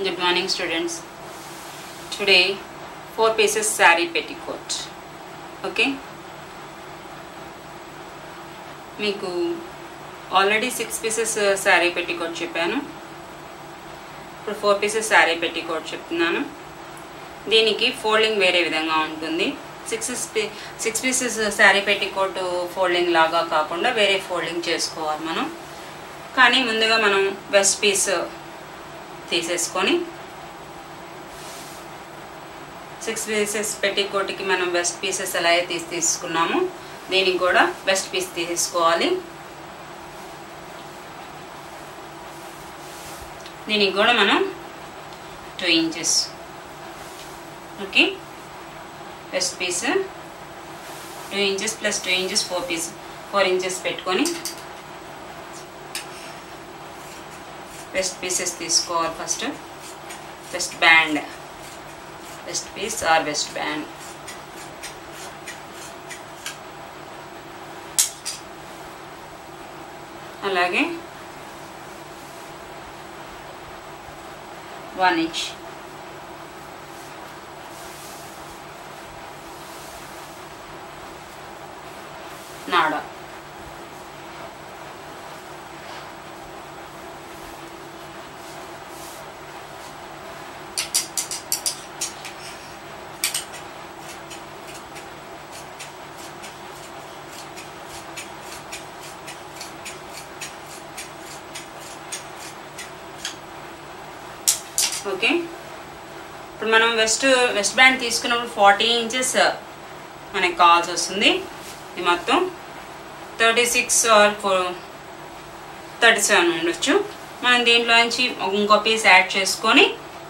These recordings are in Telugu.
Good morning, students. Today 4 pieces saree petticoat. Okay, meeku already 6 pieces saree petticoat cheppanu. ఇప్పుడు 4 pieces saree petticoat చెప్తున్నాను. దీనికి ఫోల్డింగ్ వేరే విధంగా ఉంటుంది. 6 pieces saree petticoat ఫోల్డింగ్ లాగా కాకుండా వేరే ఫోల్డింగ్ చేసుకోవాలి మనం. కానీ ముందుగా మనం వెస్ట్ పీస్ తీసేసుకొని 6 pieces petticoat కి మనం వెస్ట్ పీసెస్ ఎలా అయితే తీసుకున్నామో దీనికి కూడా వెస్ట్ పీస్ తీసుకోవాలి. దీనికి కూడా మనం 2 inches. Okay, waist piece 2 inches plus 2 inches 4 inches పెట్టుకొని వెస్ట్ పీసెస్ తీసుకోవాలి. First waist band, waist piece or waist band. అలాగే 1 inch నాడా. ఓకే, ఇప్పుడు మనం వెస్ట్ బ్యాండ్ తీసుకున్నప్పుడు 40 inches మనకి కావాల్సి వస్తుంది. ఇది మొత్తం 36 or 37 ఉండొచ్చు. మనం దీంట్లో నుంచి ఇంకో పీస్ యాడ్ చేసుకొని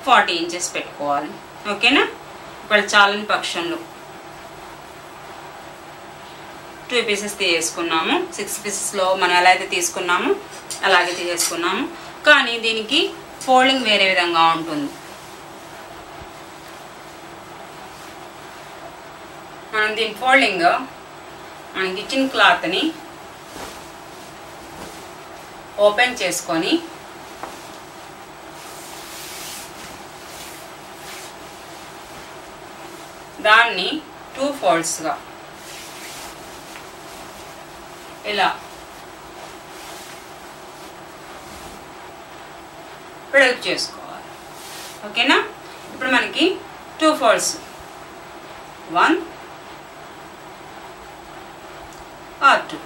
40 inches పెట్టుకోవాలి. ఓకేనా, ఇప్పుడు చాలని పక్షంలో 2 pieces తీసేసుకున్నాము. 6 piecesలో మనం ఎలా అయితే తీసుకున్నామో అలాగే తీసేసుకున్నాము. కానీ దీనికి ఫోల్డింగ్ వేరే విధంగా ఉంటుంది. మనం దీని ఫోల్డింగ్ మన కిచెన్ క్లాత్ని ఓపెన్ చేసుకొని దాన్ని 2 foldsగా ఇలా ప్రొడక్ట్ చేసుకోవాలి. ఓకేనా, ఇప్పుడు మనకి 2 folds 1 or 2.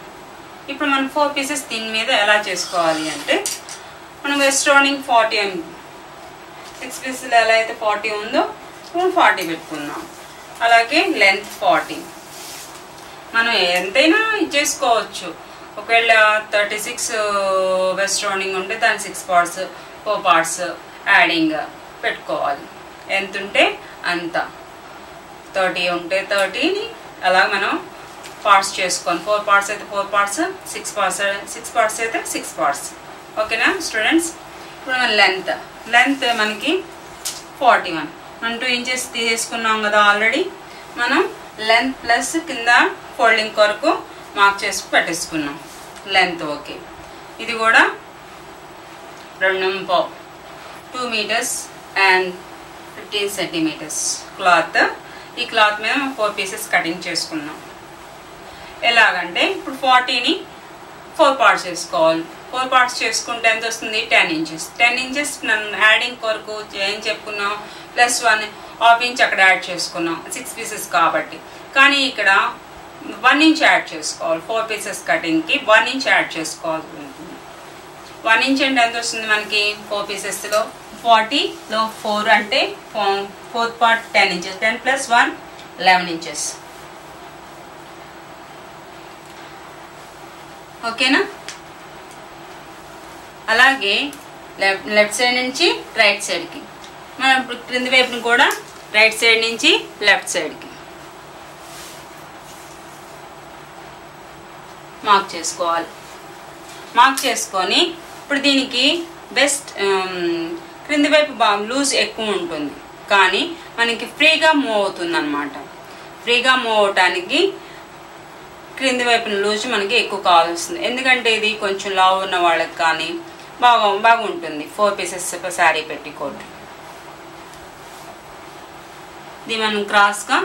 ఇప్పుడు మనం 4 pieces దీని మీద ఎలా చేసుకోవాలి అంటే మనం వెస్ట్ రౌండింగ్ 40 6 pieces ఎలా అయితే 40 ఉందో మనం 40 పెట్టుకున్నాం. అలాగే లెంత్ 40. మనం ఎంతైనా చేసుకోవచ్చు. ఒకవేళ 36 వెస్ట్ రౌండింగ్ ఉంటే దాని 6 parts 4 parts యాడింగ్ పెట్టుకోవాలి. ఎంత ఉంటే అంత, 30 ఉంటే 30ని అలా మనం పార్ట్స్ చేసుకొని 4 parts అయితే 4 parts, 6 parts అయితే 6 parts. ఓకేనా స్టూడెంట్స్, ఇప్పుడు మన లెంత్ మనకి 41. మనం 2 inches తీసేసుకున్నాం కదా ఆల్రెడీ. మనం లెంత్ ప్లస్ కింద ఫోల్డింగ్ కొరకు మార్క్ చేసి పెట్టేసుకున్నాం లెంత్. ఓకే, ఇది కూడా 2 meters and 15 centimeters క్లాత్. ఈ క్లాత్ మీద 4 pieces కటింగ్ చేసుకున్నాం. ఎలాగంటే ఇప్పుడు 40ని 4 parts చేసుకోవాలి. 4 parts చేసుకుంటే ఎంత వస్తుంది? 10 inches. 10 inches యాడింగ్ కొరకు ఏం చెప్పుకున్నాం, +1 ½ inch అక్కడ యాడ్ చేసుకున్నాం 6 pieces కాబట్టి. కానీ ఇక్కడ 1 inch యాడ్ చేసుకోవాలి. 4 pieces కటింగ్కి 1 inch యాడ్ చేసుకోవాలి. 1 inch అంటే ఎంత వస్తుంది మనకి 4 piecesలో? 40లో 4 అంటే 4th part 10 inches. 10 + 1 11 inches. ఓకేనా, అలాగే లెఫ్ట్ సైడ్ నుంచి రైట్ సైడ్కి మనం ఇప్పుడు క్రింది వైపుని కూడా రైట్ సైడ్ నుంచి లెఫ్ట్ సైడ్కి మార్క్ చేసుకోవాలి. మార్క్ చేసుకొని ఇప్పుడు దీనికి బెస్ట్ క్రింది వైపు లూజ్ ఎక్కువ ఉంటుంది కానీ మనకి ఫ్రీగా మూవ్ అవుతుంది అన్నమాట. ఫ్రీగా మూవ్ అవటానికి క్రింది వైపున లూజ్ మనకి ఎక్కువ కావాల్సింది. ఎందుకంటే ఇది కొంచెం లావు ఉన్న వాళ్ళకి కానీ బాగుంటుంది 4 పీసెస్ శారీ పెట్టికోట్. ఇది మనం క్రాస్గా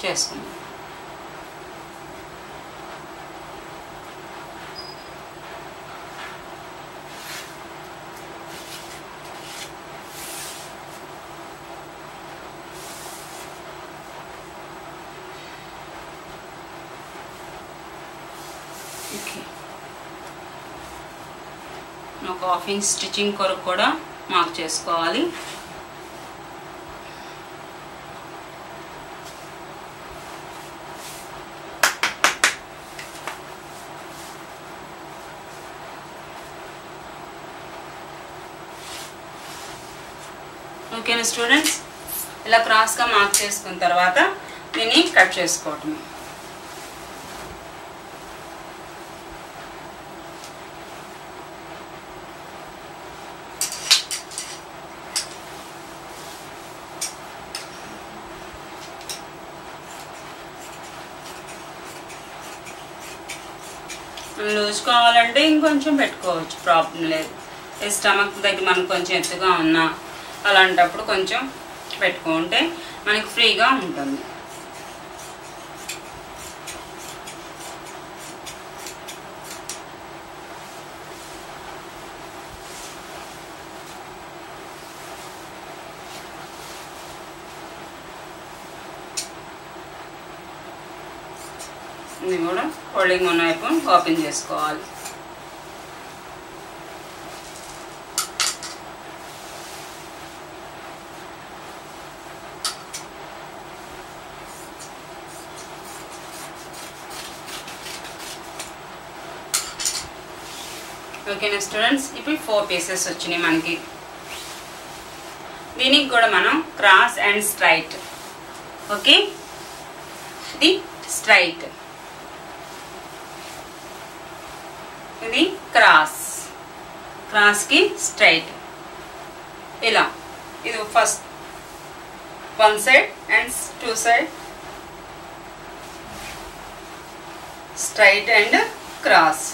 చేసుకుందాం. ఒక హాఫ్ ఇంచ్ స్టిచ్చింగ్ కొరకు కూడా మార్క్ చేసుకోవాలి. ఓకేనా స్టూడెంట్స్, ఇలా క్రాస్గా మార్క్ చేసుకున్న తర్వాత దీన్ని కట్ చేసుకోవటం. లూజ్ కావాలంటే ఇంకొంచెం పెట్టుకోవచ్చు, ప్రాబ్లం లేదు. స్టమక్ దగ్గర మనకు కొంచెం ఎత్తుగా ఉన్నా అలాంటప్పుడు కొంచెం పెట్టుకుంటే మనకి ఫ్రీగా ఉంటుంది. ఇది కూడా ఫోల్డింగ్ ఉన్న వైపు ఓపెన్ చేసుకోవాలి. ఓకేనా స్టూడెంట్స్, ఇప్పుడు 4 పీసెస్ వచ్చినాయి మనకి. దీనికి కూడా మనం క్రాస్ అండ్ స్ట్రైట్. ఓకే, ఇది స్ట్రైట్, ఇది క్రాస్, క్రాస్కి స్ట్రైట్. ఇలా ఇది first 1 side and 2 side straight and cross.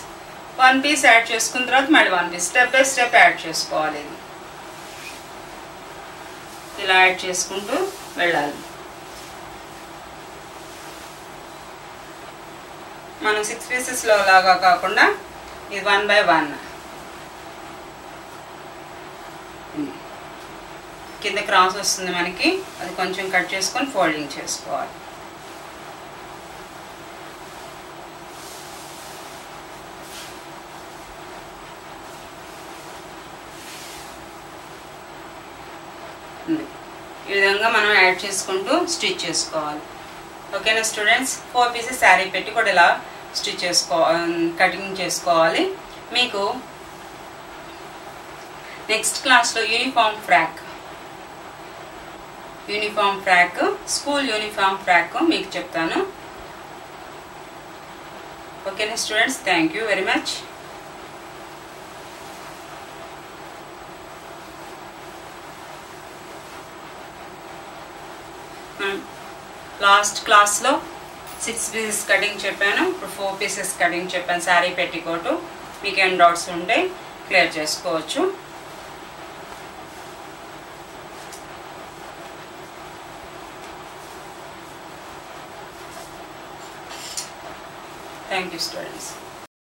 1 piece add చేసుకున్న తర్వాత మళ్ళీ 1 piece step by step add చేసుకోవాలి. ఇలా యాడ్ చేసుకుంటూ వెళ్ళాలి. మనం 6 పీసెస్లో లాగా కాకుండా ఇది 1 by 1 కింద క్రాస్ వస్తుంది మనకి, అది కొంచెం కట్ చేసుకొని ఫోల్డింగ్ చేసుకోవాలి. ఈ విధంగా మనం యాడ్ చేసుకుంటూ స్టిచ్ చేసుకోవాలి. ఓకేనా స్టూడెంట్స్, 4 పీసెస్ శారీ పెట్టి కూడా ఇలా స్టిచ్ కటింగ్ చేసుకోవాలి. మీకు నెక్స్ట్ క్లాస్లో uniform frock school uniform frock మీకు చెప్తాను. ఓకేనా students, thank you very much. Last క్లాస్లో 6 పీసెస్ కటింగ్ చెప్పాను, ఇప్పుడు 4 పీసెస్ కటింగ్ చెప్పాను శారీ పెట్టికోటు. మీకు ఏం డౌట్స్ ఉంటే క్లియర్ చేసుకోవచ్చు. Thank you students.